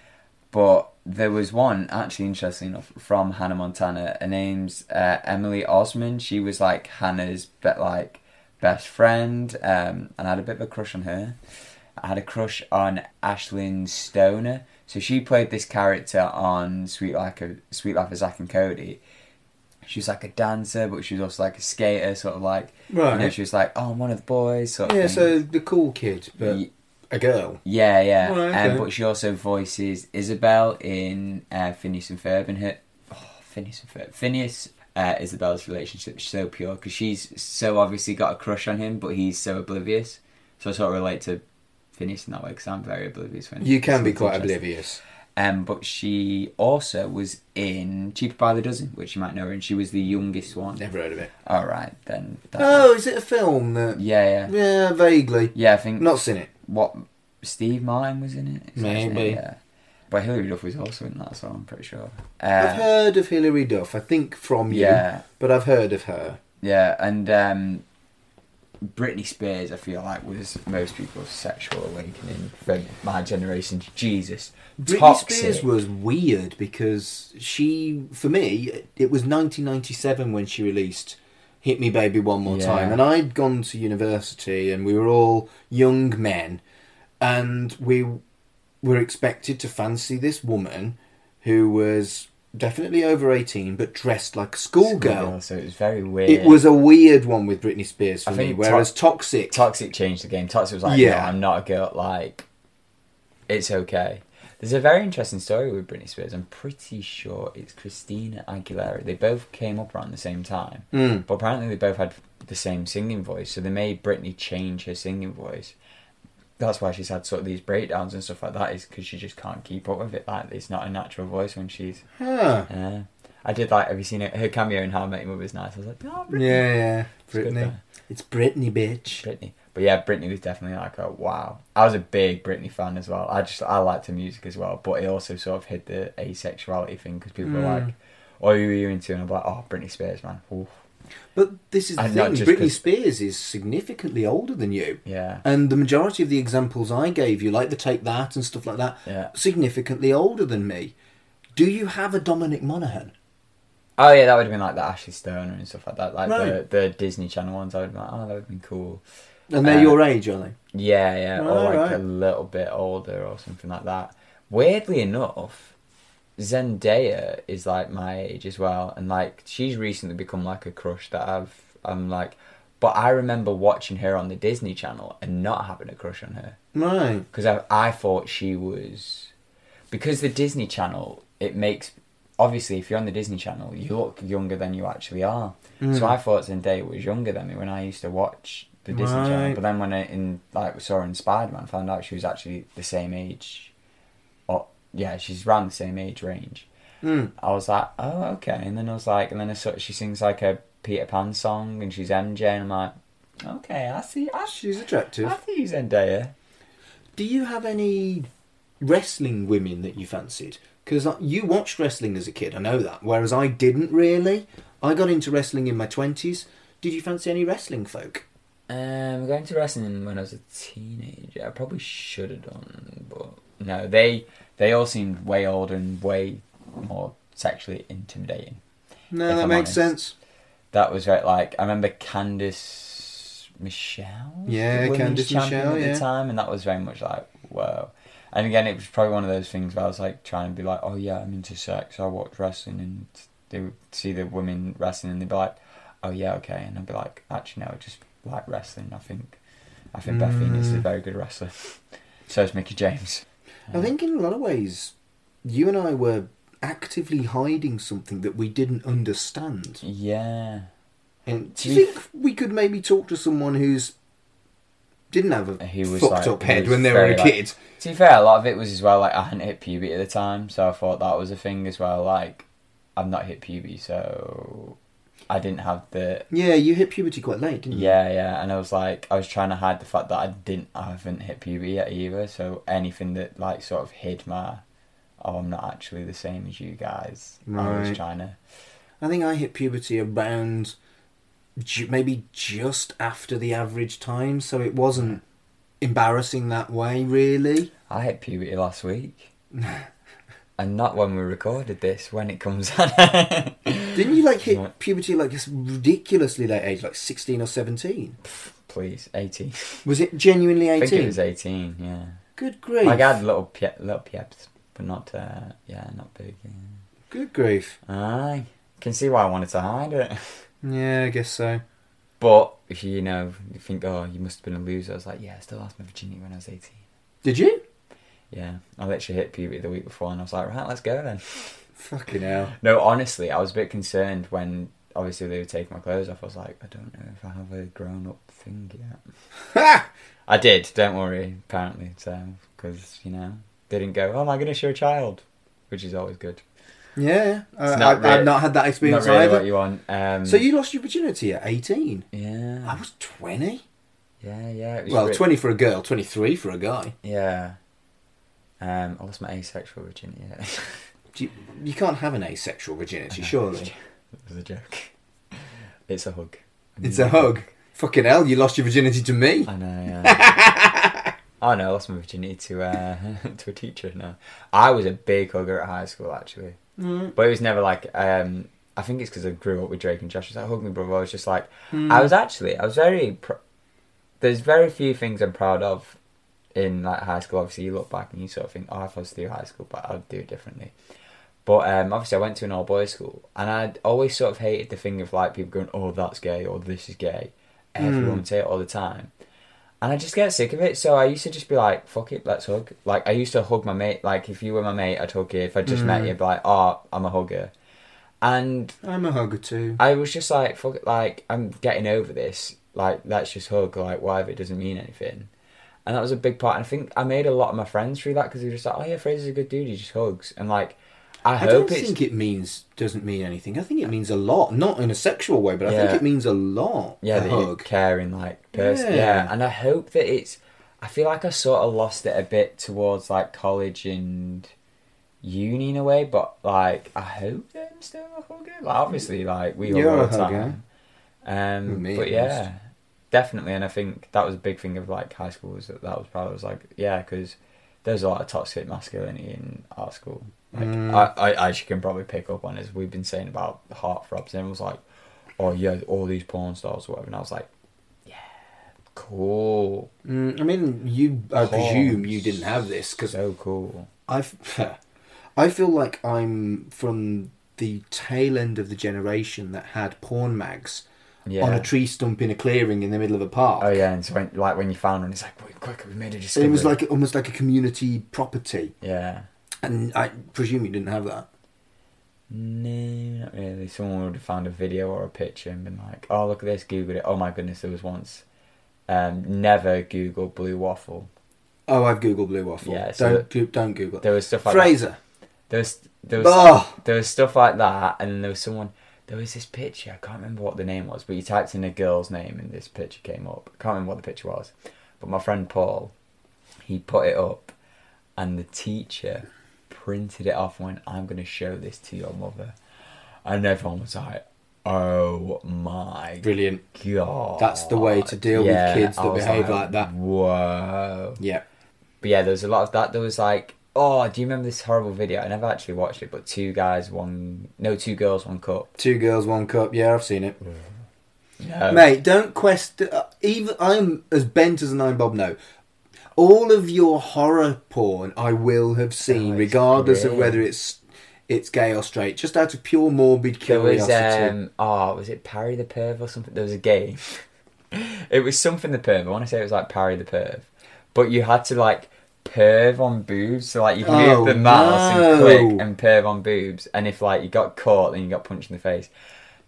But there was one, actually interesting enough, from Hannah Montana. Her name's Emily Osmond. She was like Hannah's best friend, and I had a bit of a crush on her. I had a crush on Ashlyn Stoner. So she played this character on Sweet Life of Zack and Cody. She was like a dancer, but she was also like a skater, sort of like... Right. You know, she was like, oh, I'm one of the boys, sort of Yeah, thing. so the cool kid, but a girl. Yeah, yeah. Right, okay. But she also voices Isabel in Phineas and Ferb. And Phineas, Isabel's relationship is so pure, because she's so obviously got a crush on him, but he's so oblivious. So I sort of relate to Phineas in that way, because I'm very oblivious. When You can be quite oblivious. But she also was in Cheaper by the Dozen, which you might know her, and she was the youngest one. Never heard of it. All right, then. Oh, is it a film that... Yeah. Yeah, vaguely. Yeah, I think... Not seen it. What, Steve Martin was in it? Maybe. Yeah. But Hilary Duff was also in that, so I'm pretty sure. I've heard of Hilary Duff, I think from you, but I've heard of her. Yeah, and Britney Spears, I feel like, was most people's sexual awakening for my generation. Jesus. Britney Toxic. Spears was weird because she, for me, it was 1997 when she released Hit Me Baby One More Time. And I'd gone to university and we were all young men and we were expected to fancy this woman who was definitely over 18 but dressed like a schoolgirl. So it was very weird. It was a weird one with Britney Spears for me, whereas Toxic changed the game. Toxic was like, no, I'm not a girl, like, it's okay. There's a very interesting story with Britney Spears. I'm pretty sure it's Christina Aguilera. They both came up around the same time, but apparently they both had the same singing voice, so they made Britney change her singing voice. That's why she's had sort of these breakdowns and stuff like that, is because she just can't keep up with it. Like, it's not a natural voice when she's... I did like, have you seen her cameo in How I Met Your Mother's nice? I was like, oh, Britney. Yeah, Britney. It's Britney, bitch. Britney. But yeah, Britney was definitely like, oh, wow. I was a big Britney fan as well. I liked her music as well, but it also sort of hid the asexuality thing, because people were like, oh, who are you into? And I'm like, oh, Britney Spears, man. Oof. But this is the thing, Britney Spears is significantly older than you. Yeah. And the majority of the examples I gave you, like the Take That and stuff like that, significantly older than me. Do you have a Dominic Monaghan? Oh yeah, that would have been like the Ashley Stoner and stuff like that. Like the Disney Channel ones, I would have been like, oh, that would have been cool. And they're your age, are they? Yeah. Or like a little bit older or something like that. Weirdly enough, Zendaya is like my age as well, and like she's recently become like a crush that I'm like, but I remember watching her on the Disney Channel and not having a crush on her. Right. Because I thought she was, because the Disney Channel, it makes, obviously if you're on the Disney Channel you look younger than you actually are. So I thought Zendaya was younger than me when I used to watch the Disney Channel, but then when I saw her in Spider-Man, found out she was actually the same age. Yeah, she's around the same age range. I was like, oh, okay. And then I was like, and then she sings like a Peter Pan song, and she's MJ, and I'm like, okay, I see. She's attractive. I see Zendaya. Do you have any wrestling women that you fancied? Because you watched wrestling as a kid, I know that, whereas I didn't really. I got into wrestling in my 20s. Did you fancy any wrestling folk? Going to wrestling when I was a teenager, I probably should have done, but no, they all seemed way older and way more sexually intimidating. No, that makes sense. That was very, like, I remember Candice Michelle. Yeah, Candice Michelle, at the time, and that was very much like, whoa. And again, it was probably one of those things where I was like trying to be like, oh yeah, I'm into sex. I watch wrestling, and they would see the women wrestling, and they'd be like, oh yeah, okay, and I'd be like, actually no, I just like wrestling. I think Beth Phoenix is a very good wrestler. So is Mickie James. I think in a lot of ways, you and I were actively hiding something that we didn't understand. Yeah. And do you think we could maybe talk to someone who's didn't have a fucked up head when they were a kid? To be fair, a lot of it was as well, like, I hadn't hit puberty at the time, so I thought that was a thing as well. Like, I've not hit puberty, so I didn't have the... Yeah, you hit puberty quite late, didn't you? Yeah, and I was trying to hide the fact that I haven't hit puberty yet either, so anything that, like, sort of hid my, oh, I'm not actually the same as you guys. Right. I was trying to... I think I hit puberty around maybe just after the average time, so it wasn't embarrassing that way, really. I hit puberty last week. And not when we recorded this, when it comes on. Didn't you, like, hit puberty like this ridiculously late age, like 16 or 17? please, 18. Was it genuinely 18? I think it was 18, yeah. Good grief. Like, I had little pieps, but not, not big. Yeah. Good grief. Aye. Can see why I wanted to hide it. Yeah, I guess so. But if you think, oh, you must have been a loser. I was like, yeah, I still lost my virginity when I was 18. Did you? Yeah, I literally hit puberty the week before, and I was like, right, let's go then. Fucking hell. No, honestly, I was a bit concerned when, obviously, they were taking my clothes off. I was like, I don't know if I have a grown-up thing yet. Ha! I did, don't worry, apparently. So, because, they didn't go, oh, am I going to show a child? Which is always good. Yeah, I've not had that experience not really either. what you want. So you lost your virginity at 18? Yeah. I was 20. Yeah. It Well, was 20 for a girl, 23 for a guy. Yeah. I lost my asexual virginity. You can't have an asexual virginity, surely. It was a joke. It's a hug. It's a hug. Fucking hell, you lost your virginity to me. I know, yeah. Oh no, I lost my virginity to a teacher. No, I was a big hugger at high school actually, but it was never like. I think it's because I grew up with Drake and Josh. It's like, hug me, brother. I was just like, I was very. There's very few things I'm proud of in like high school. Obviously, you look back and you sort of think, oh, if I was through high school, but I'd do it differently. But obviously, I went to an all boys school, and I'd always sort of hated the thing of like people going, oh, that's gay or this is gay. Everyone would say it all the time. And I just get sick of it, so I used to just be like, fuck it, let's hug. Like, I used to hug my mate. Like, if you were my mate, I'd hug you. If I just met you, I'd be like, oh, I'm a hugger. And I'm a hugger too. I was just like, fuck it, like, I'm getting over this. Like, let's just hug. Like, whatever, it doesn't mean anything. And that was a big part. And I think I made a lot of my friends through that, because they were just like, oh yeah, Fraser's a good dude, he just hugs. And like, I don't think it doesn't mean anything. I think it means a lot. Not in a sexual way, but I think it means a lot. Yeah, that you're caring, like, person. Yeah, and I hope that I feel like I sort of lost it a bit towards, like, college and uni in a way, but, like, I hope that I'm still a hugger. Like, obviously, like, we hug all the time. But yeah, definitely, and I think that was a big thing of, like, high school, was that was probably, I was like, yeah, because there's a lot of toxic masculinity in our school. Like, I as you can probably pick up on, as we've been saying about Heartthrobs, and everyone was like, oh yeah, all these porn stars or whatever, and I was like, yeah, cool. I mean, I presume you didn't have this, because so cool. I feel like I'm from the tail end of the generation that had porn mags on a tree stump in a clearing in the middle of a park. Oh yeah, and so when you found one, it's like, wait, quick, we made a discovery. It was like almost like a community property. Yeah. And I presume you didn't have that. No, not really. Someone would have found a video or a picture and been like, oh, look at this, Googled it. Oh my goodness, there was once. Never Google blue waffle. Oh, I've Googled blue waffle. Yeah, so don't Google it. There was stuff like Fraser. That. There was stuff like that, and then there was this picture, I can't remember what the name was, but you typed in a girl's name and this picture came up. I can't remember what the picture was. But my friend Paul, he put it up, and the teacher printed it off and went, I'm going to show this to your mother. And everyone was like, oh my brilliant God. That's the way to deal with kids that behave like that. Whoa. Yeah. But yeah, there was a lot of that. There was like, oh, do you remember this horrible video? I never actually watched it, but two girls, one cup. 2 girls, 1 cup. Yeah, I've seen it. No. Mate, don't question. Even I'm as bent as an iron bob. No, all of your horror porn I will have seen, regardless of whether it's gay or straight, just out of pure morbid curiosity. There was, was it Parry the Perv or something? There was a game. It was something the Perv. I want to say it was like Parry the Perv, but you had to like perv on boobs, so like you move the mouse and click and perv on boobs, and if like you got caught, then you got punched in the face.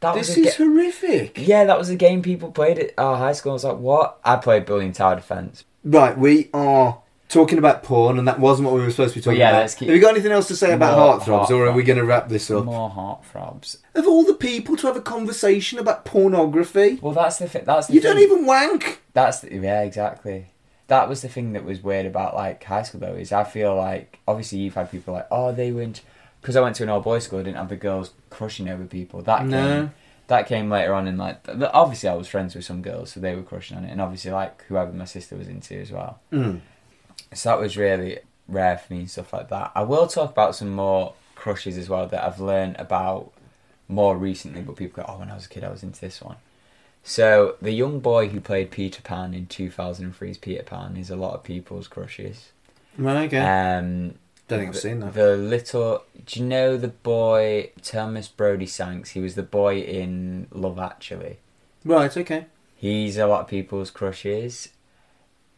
This is horrific. Yeah, that was a game people played at our high school. I was like, what? I played Bullying Tower Defence. Right, we are talking about porn, and that wasn't what we were supposed to be talking about. Have you got anything else to say about Heartthrobs, or are we going to wrap this up? More Heartthrobs. Of all the people to have a conversation about pornography, well, that's the thing. You don't even wank. Yeah, exactly. That was the thing that was weird about like high school though. Is I feel like obviously you've had people like, oh, they went because I went to an all boys school. I didn't have the girls crushing over people. That came later on in like obviously I was friends with some girls, so they were crushing on it, and obviously like whoever my sister was into as well. So that was really rare for me and stuff like that. I will talk about some more crushes as well that I've learned about more recently, but people go, oh, when I was a kid I was into this one. So the young boy who played Peter Pan in 2003's Peter Pan is a lot of people's crushes. Right, okay. Don't think I've seen that. Do you know the boy Thomas Brodie Sanks? He was the boy in Love Actually. Right, okay. He's a lot of people's crushes.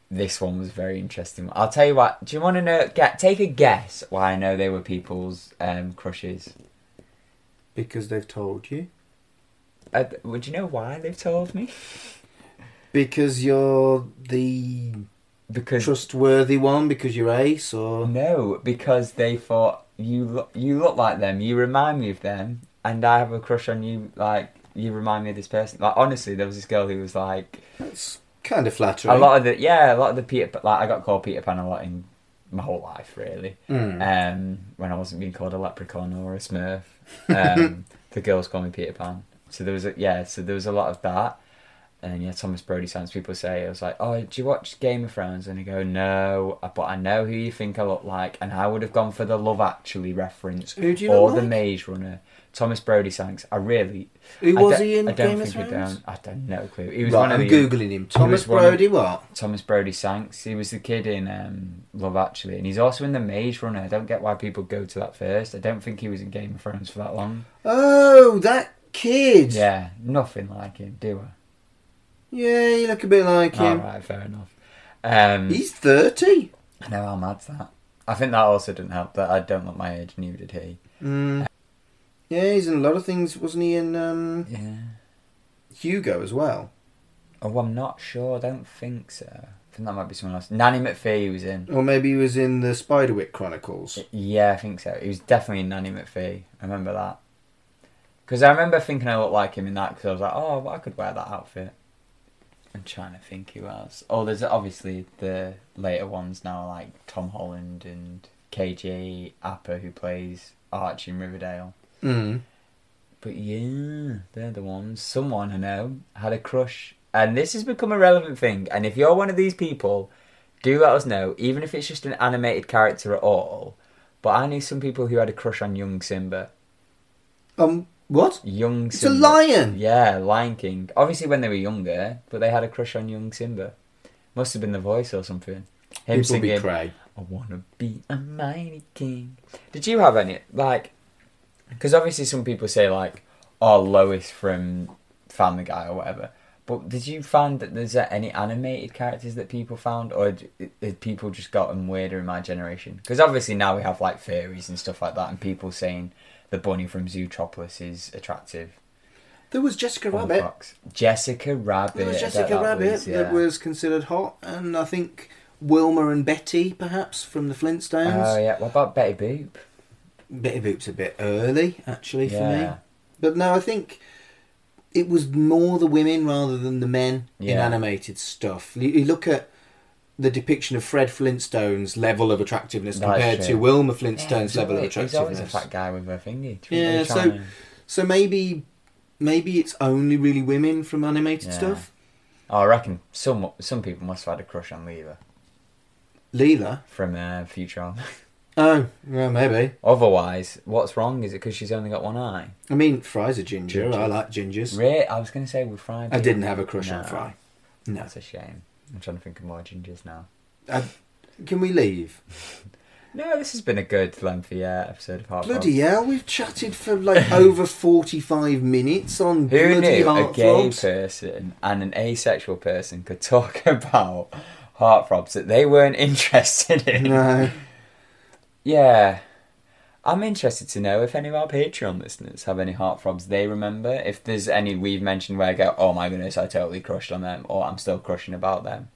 This one was very interesting. I'll tell you what. Do you want to know? Take a guess why I know they were people's crushes. Because they've told you. Would you know why they've told me? Because you're the trustworthy one. Because you're ace, or no? Because they thought you look like them. You remind me of them, and I have a crush on you. Like you remind me of this person. Like honestly, there was this girl who was like. That's kind of flattering. A lot of the Peter. Like I got called Peter Pan a lot in my whole life, really. When I wasn't being called a leprechaun or a Smurf, the girls called me Peter Pan. So there was a lot of that. And Thomas Brodie Sands, people say, I was like, oh, do you watch Game of Thrones? And they go, no, but I know who you think I look like. And I would have gone for the Love Actually reference. Who do you or look the like? Maze Runner. Thomas Brodie Sands. Who was he in Game of Thrones? I don't know. Clue. He was right, one of I'm Googling him. Thomas Brodie what? Thomas Brodie Sanks. He was the kid in Love Actually. And he's also in the Maze Runner. I don't get why people go to that first. I don't think he was in Game of Thrones for that long. Oh, that kid. Yeah, nothing like him, do I? Yeah, you look a bit like him. Alright, fair enough. He's 30. I know how mad's that. I think that also didn't help that I don't look my age, neither did he. Yeah, he's in a lot of things. Wasn't he in Yeah. Hugo as well? Oh, I'm not sure. I don't think so. I think that might be someone else. Nanny McPhee was in. Or maybe he was in the Spiderwick Chronicles. Yeah, I think so. He was definitely in Nanny McPhee. I remember that. Because I remember thinking I looked like him in that because I was like, oh, well, I could wear that outfit. I'm trying to think who else. Oh, there's obviously the later ones now, like Tom Holland and KJ Apper, who plays Archie in Riverdale. But yeah, they're the ones. Someone I know had a crush. And this has become a relevant thing. And if you're one of these people, do let us know, even if it's just an animated character at all. But I knew some people who had a crush on young Simba. What? Young It's Simba. a lion! Yeah, Lion King. Obviously when they were younger, but they had a crush on young Simba. Must have been the voice or something. Him People singing, be cray. I wanna be a mighty king. Did you have any, like... Because obviously some people say, like, oh, Lois from Family Guy or whatever. But did you find that there's any animated characters that people found? Or did people just gotten weirder in my generation? Because obviously now we have, like, fairies and stuff like that. And people saying the bunny from Zootropolis is attractive. There was Jessica Rabbit. Jessica Rabbit. There was Jessica Rabbit that was considered hot. And I think Wilma and Betty, perhaps, from the Flintstones. Oh, yeah. What about Betty Boop? Betty Boop's a bit early, actually, for me. But no, I think it was more the women rather than the men in animated stuff. You look at the depiction of Fred Flintstone's level of attractiveness compared to Wilma Flintstone's level of attractiveness. He's always a fat guy with a thingy. Yeah, so maybe it's only really women from animated stuff. Oh, I reckon some people must have had a crush on Leela. Leela? From Futurama. Oh, yeah, maybe. Otherwise, what's wrong? Is it because she's only got one eye? I mean, Fry's a ginger. I like gingers. Really? I was going to say with Fry. I didn't have a crush on Fry. No. That's a shame. I'm trying to think of more gingers now. Can we leave? No, this has been a good lengthy episode of Heartthrobs. Bloody hell, we've chatted for like over 45 minutes on Who bloody knew Heartthrobs? a gay person and an asexual person could talk about Heartthrobs that they weren't interested in? No. Yeah. I'm interested to know if any of our Patreon listeners have any Heartthrobs they remember. If there's any we've mentioned where I go, oh my goodness, I totally crushed on them, or I'm still crushing about them.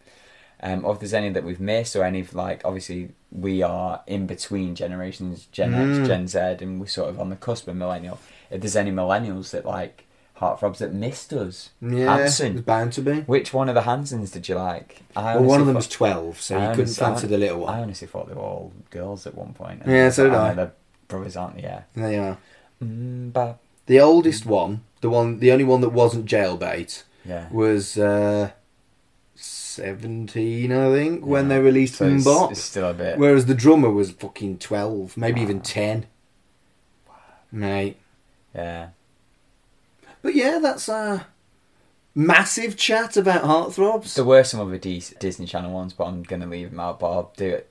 Or if there's any that we've missed, or any, like, obviously we are in between generations, Gen X, Gen Z, and we're sort of on the cusp of Millennial. If there's any Millennials that like Heartthrobs that missed us. Yeah, Hanson. it's bound to be. Which one of the Hansons did you like? Well, one of them was 12, so you couldn't fancy the little one. I honestly thought they were all girls at one point. Yeah, so did I. They're brothers, aren't they? Yeah. They are. But the oldest one, the only one that wasn't jailbait, was 17, I think, when they released so Mbop. It's still a bit. Whereas the drummer was fucking 12, maybe even 10. Wow. Mate. Yeah. But yeah, that's massive chat about Heartthrobs. There were some other Disney Channel ones, but I'm going to leave them out, but I'll do it.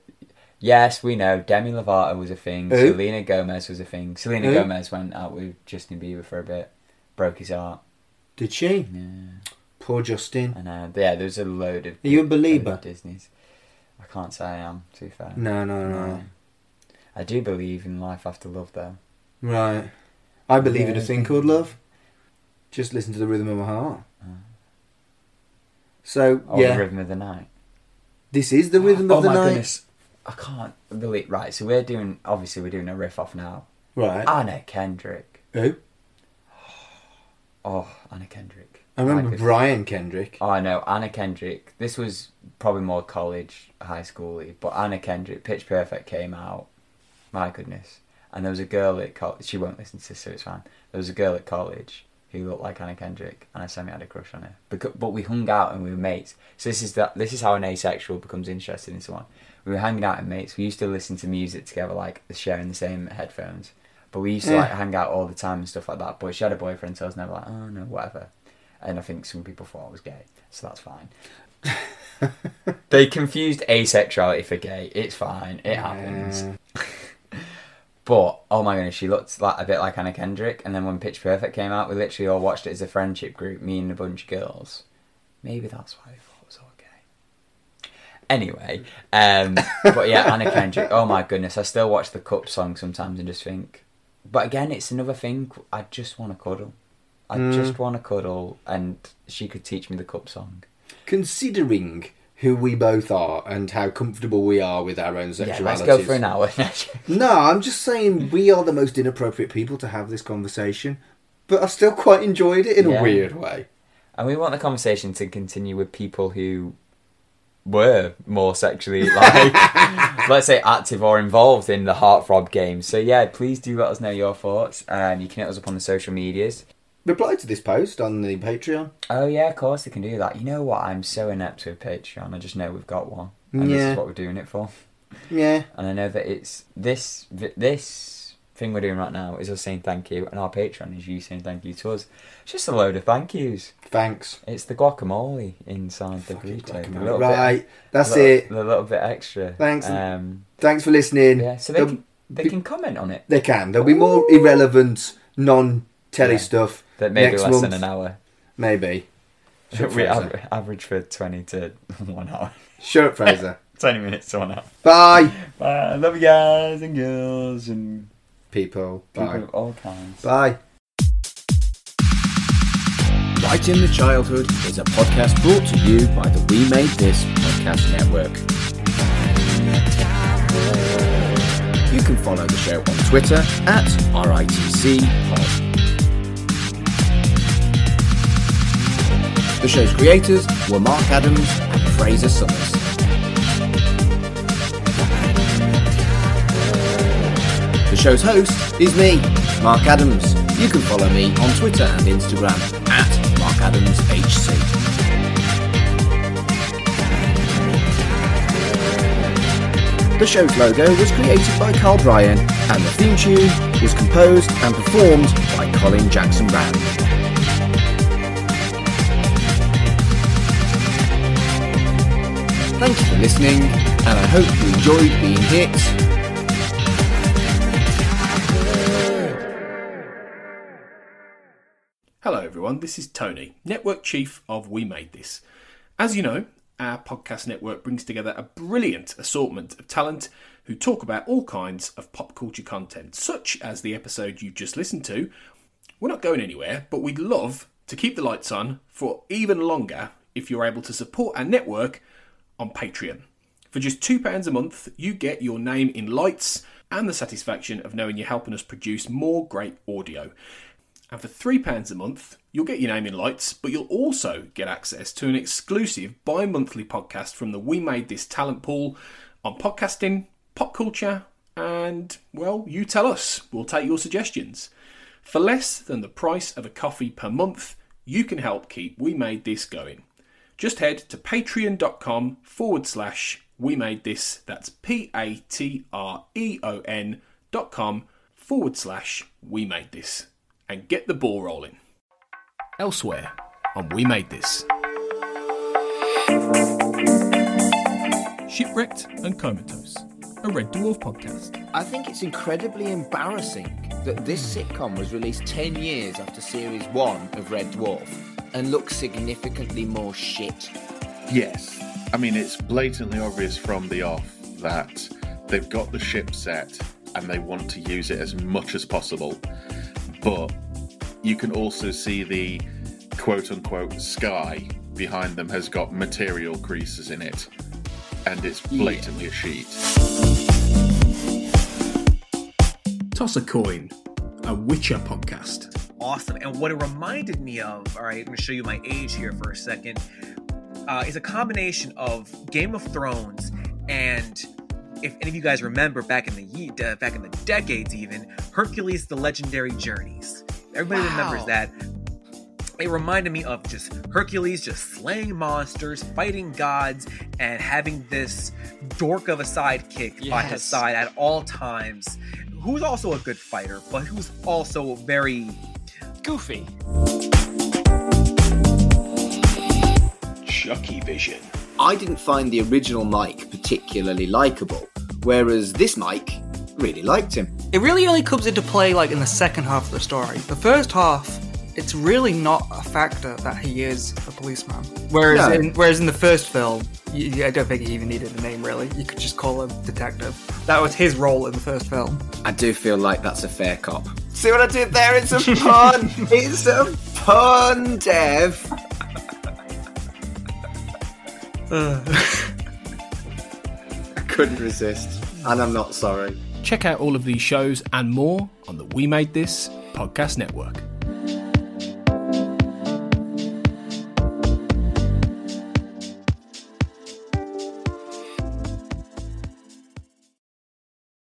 Yes, we know. Demi Lovato was a thing. Who? Selena Gomez was a thing. Selena Who? Gomez went out with Justin Bieber for a bit. Broke his heart. Did she? Yeah. Poor Justin. I know. Yeah, there's a load of... Are you a believer? Disney's. I can't say I am, to be fair. No. I do believe in life after love, though. Right. I believe in a thing called love. Just listen to the rhythm of my heart. So, Or yeah. the rhythm of the night. This is the rhythm of the night. Oh my goodness. I can't believe... Right, so we're doing a riff off now. Right. Anna Kendrick. Who? Oh, Anna Kendrick. I remember Brian Kendrick. Oh, I know. Anna Kendrick. This was probably more college, high school-y, but Anna Kendrick, Pitch Perfect came out. My goodness. And there was a girl at college... She won't listen to this, so it's fine. There was a girl at college who looked like Anna Kendrick, and I semi had a crush on her. But we hung out and we were mates. So this is how an asexual becomes interested in someone. We were hanging out and mates. We used to listen to music together, like sharing the same headphones. But we used to like hang out all the time and stuff like that. But she had a boyfriend, so I was never like, oh no, whatever. And I think some people thought I was gay, so that's fine. They confused asexuality for gay. It's fine. It happens. But, oh my goodness, she looked like a bit like Anna Kendrick. And then when Pitch Perfect came out, we literally all watched it as a friendship group, me and a bunch of girls. Maybe that's why we thought it was all gay. Anyway, but yeah, Anna Kendrick, oh my goodness, I still watch the Cup song sometimes and just think... But again, it's another thing, I just want to cuddle. I just want to cuddle, and she could teach me the Cup song. Considering who we both are and how comfortable we are with our own sexualities. Yeah, let's go for an hour. No, I'm just saying we are the most inappropriate people to have this conversation, but I still quite enjoyed it in a weird way. And we want the conversation to continue with people who were more sexually, like, let's say, active or involved in the Heartthrob game. So yeah, please do let us know your thoughts. You can hit us up on the social medias. Reply to this post on the Patreon. Oh yeah, of course they can do that. You know what? I'm so inept with Patreon. I just know we've got one, and this is what we're doing it for. Yeah. And I know that it's this thing we're doing right now is us saying thank you, and our Patreon is you saying thank you to us. It's just a load of thank yous. Thanks. It's the guacamole inside the burrito. Right, that's it. A little bit extra. Thanks. Thanks for listening. Yeah, so they can comment on it. They can. There'll be more irrelevant, non-telly stuff. That maybe next less month. than an hour. Maybe. We average for 20 to 1 hour. Shut up, Fraser. 20 minutes to 1 hour. Bye. Bye. I love you guys and girls and people. Bye. People of all kinds. Bye. Right in the Childhood is a podcast brought to you by the We Made This podcast network. You can follow the show on Twitter at RITCpod. The show's creators were Mark Adams and Fraser Summers. The show's host is me, Mark Adams. You can follow me on Twitter and Instagram at MarkAdamsHC. The show's logo was created by Carl Bryan, and the theme tune was composed and performed by Colin Jackson Brand. Thank you for listening, and I hope you enjoyed being hit. Hello everyone, this is Tony, Network Chief of We Made This. As you know, our podcast network brings together a brilliant assortment of talent who talk about all kinds of pop culture content, such as the episode you just listened to. We're not going anywhere, but we'd love to keep the lights on for even longer if you're able to support our network on Patreon. For just £2 a month, you get your name in lights and the satisfaction of knowing you're helping us produce more great audio. And for £3 a month, you'll get your name in lights, but you'll also get access to an exclusive bi-monthly podcast from the We Made This talent pool on podcasting, pop culture, and, well, you tell us. We'll take your suggestions. For less than the price of a coffee per month, you can help keep We Made This going. Just head to patreon.com/We Made This. That's patreon.com/We Made This. And get the ball rolling. Elsewhere. on We Made This. Shipwrecked and Comatose, a Red Dwarf podcast. I think it's incredibly embarrassing that this sitcom was released 10 years after series 1 of Red Dwarf and looks significantly more shit. Yes. I mean, it's blatantly obvious from the off that they've got the ship set and they want to use it as much as possible. But you can also see the quote-unquote sky behind them has got material creases in it. And it's blatantly a sheet. Toss a Coin, a Witcher podcast. Awesome. And what it reminded me of, all right, I'm going to show you my age here for a second, is a combination of Game of Thrones and, if any of you guys remember, back in the decades even, Hercules: The Legendary Journeys. Everybody remembers that. It reminded me of just Hercules just slaying monsters, fighting gods, and having this dork of a sidekick by his side at all times, who's also a good fighter, but who's also very goofy. Chucky Vision. I didn't find the original Mike particularly likeable, whereas this Mike really liked him. It really only comes into play like in the second half of the story. The first half, it's really not a factor that he is a policeman. Whereas in the first film, I don't think he even needed a name, really. You could just call him Detective. That was his role in the first film. I do feel like that's a fair cop. See what I did there? It's a pun! It's a pun, Dev! I couldn't resist, and I'm not sorry. Check out all of these shows and more on the We Made This podcast network.